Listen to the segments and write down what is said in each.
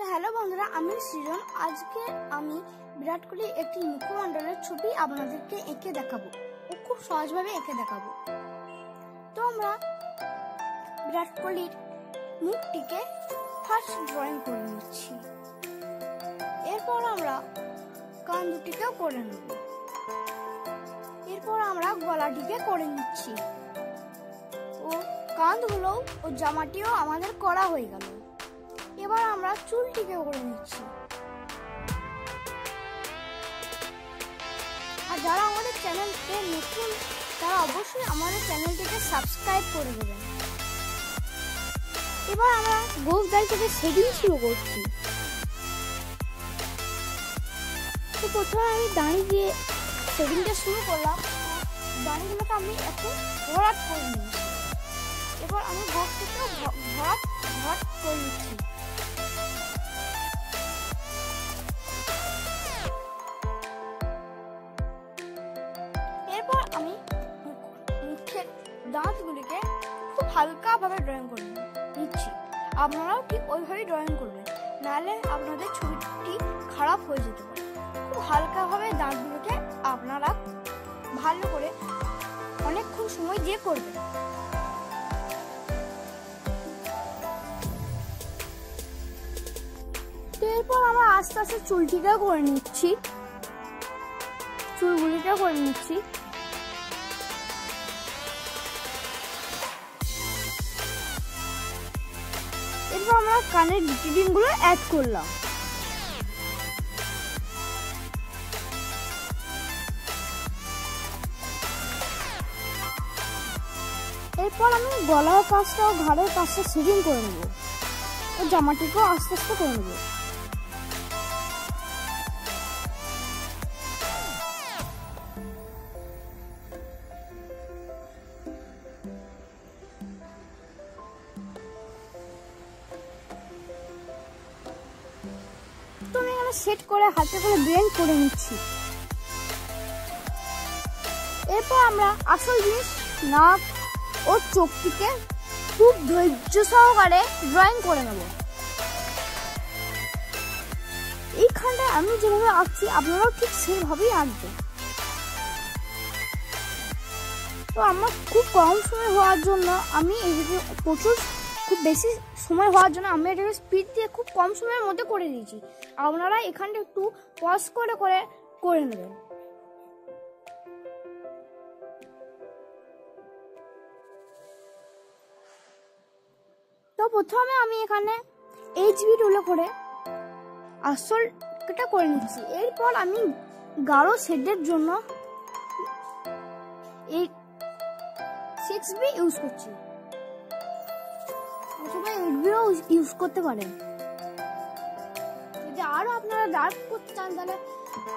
তো হ্যালো বন্ধুরা, আমি সৃজন। আজকে আমি বিরাট কোহলির একটি মুখমণ্ডলের ছবি আপনাদেরকে এঁকে দেখাবো ও খুব সহজভাবে এঁকে দেখাবো। তো আমরা বিরাট কোহলির মুখটিকে ফার্স্ট ড্রয়িং করে নিচ্ছি। এরপর আমরা কান দুটিকেও করে নেব। এরপর আমরা গলাটিকে করে নিচ্ছি ও কাঁধগুলো ও জামাটিও আমাদের করা হয়ে গেল। এবার আমরা চুলটিকে করে নিচ্ছি। আর যারা আমাদের চ্যানেলকে নতুন তারা অবশ্যই আমাদের চ্যানেলটিকে সাবস্ক্রাইব করে দেবেন। এবার আমরা গোফ দাড়ি থেকে শেডিং শুরু করছি। তো প্রথমে আমি দাড়ি দিয়ে শেডিংটা শুরু করলাম। দাড়িগুলোকে আমি একটু ভরাট করে নিচ্ছি। এবার আমি গোফটিকেও ভরাট করে নিচ্ছি। এরপর আমি মুখের দাঁতগুলিকে খুব হালকাভাবে ড্রয়িং করে নিচ্ছি। আপনারাও ঠিক ওইভাবেই ড্রয়িং করবেন, নাহলে আপনাদের ছবিটি খারাপ হয়ে যেতে পারে। খুব হালকাভাবে দাঁতগুলোকে আপনারা ভালো করে অনেকক্ষণ সময় দিয়ে করবেন। তো এরপর আমরা আস্তে আস্তে চুলটিকেও করে নিচ্ছি, চুলগুলিকেও করে নিচ্ছি। এরপর আমরা কানের ডিটেইলিংগুলো অ্যাড করলাম। এরপর আমি গলার কাজটা ও ঘাড়ের কাজটা শেডিং করে নেব ও জামাটিকেও আস্তে আস্তে করে নেব। তো আমি এখানে সেট করে হাতে করে ব্লেন্ড করে নিচ্ছি। এরপর আমরা আসল জিনিস নাক ও চোখটিকে খুব ধৈর্য সহকারে ড্রয়িং করে নেব। এইখানটায় আমি যেভাবে আঁকছি আপনারাও ঠিক সেভাবেই আঁকবেন। তো আমার খুব কম সময় হওয়ার জন্য আমি এদিকে খুব বেশি সময় হওয়ার জন্য আমি এটাকে স্পিড দিয়ে খুব কম সময়ের মধ্যে করে দিয়েছি। আপনারা এখানটা একটু পজ করে করে করে নেবেন। তো প্রথমে আমি এখানে HB টুলে করে আসলটা করে নিচ্ছি। এরপর আমি গাঢ় শেডের জন্য এই 6B ইউজ করছি। অথবা 8Bও ইউজ করতে পারেন। যদি আরো আপনারা ডার্ক করতে চান তাহলে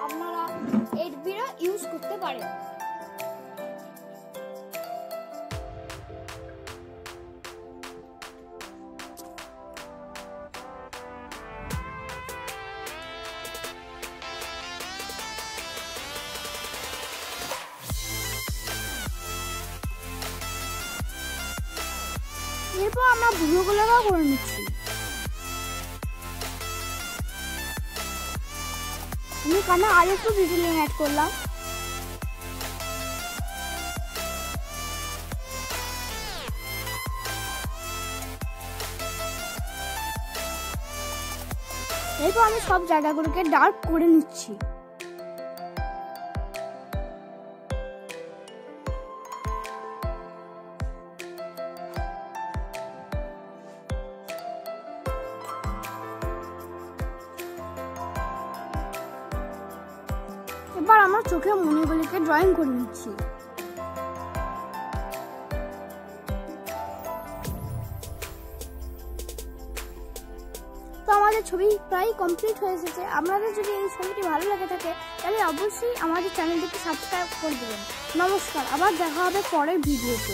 আপনারা 8Bও ইউজ করতে পারেন। এরপর আমরা ভুরুগুলোকেও করে নিচ্ছি। আমি কানে আরেকটু ডিটেইলিং অ্যাড করলাম। এরপর আমি সব জায়গাগুলোকে ডার্ক করে নিচ্ছি। এবার আমরা চোখের মণিগুলিকে ড্রয়িং করে নিচ্ছি। তো আমাদের ছবি প্রায় কমপ্লিট হয়ে এসেছে। আপনাদের যদি এই ছবিটি ভালো লেগে থাকে তাহলে অবশ্যই আমাদের চ্যানেলটিকে সাবস্ক্রাইব করে দেবেন। নমস্কার, আবার দেখা হবে পরের ভিডিওতে।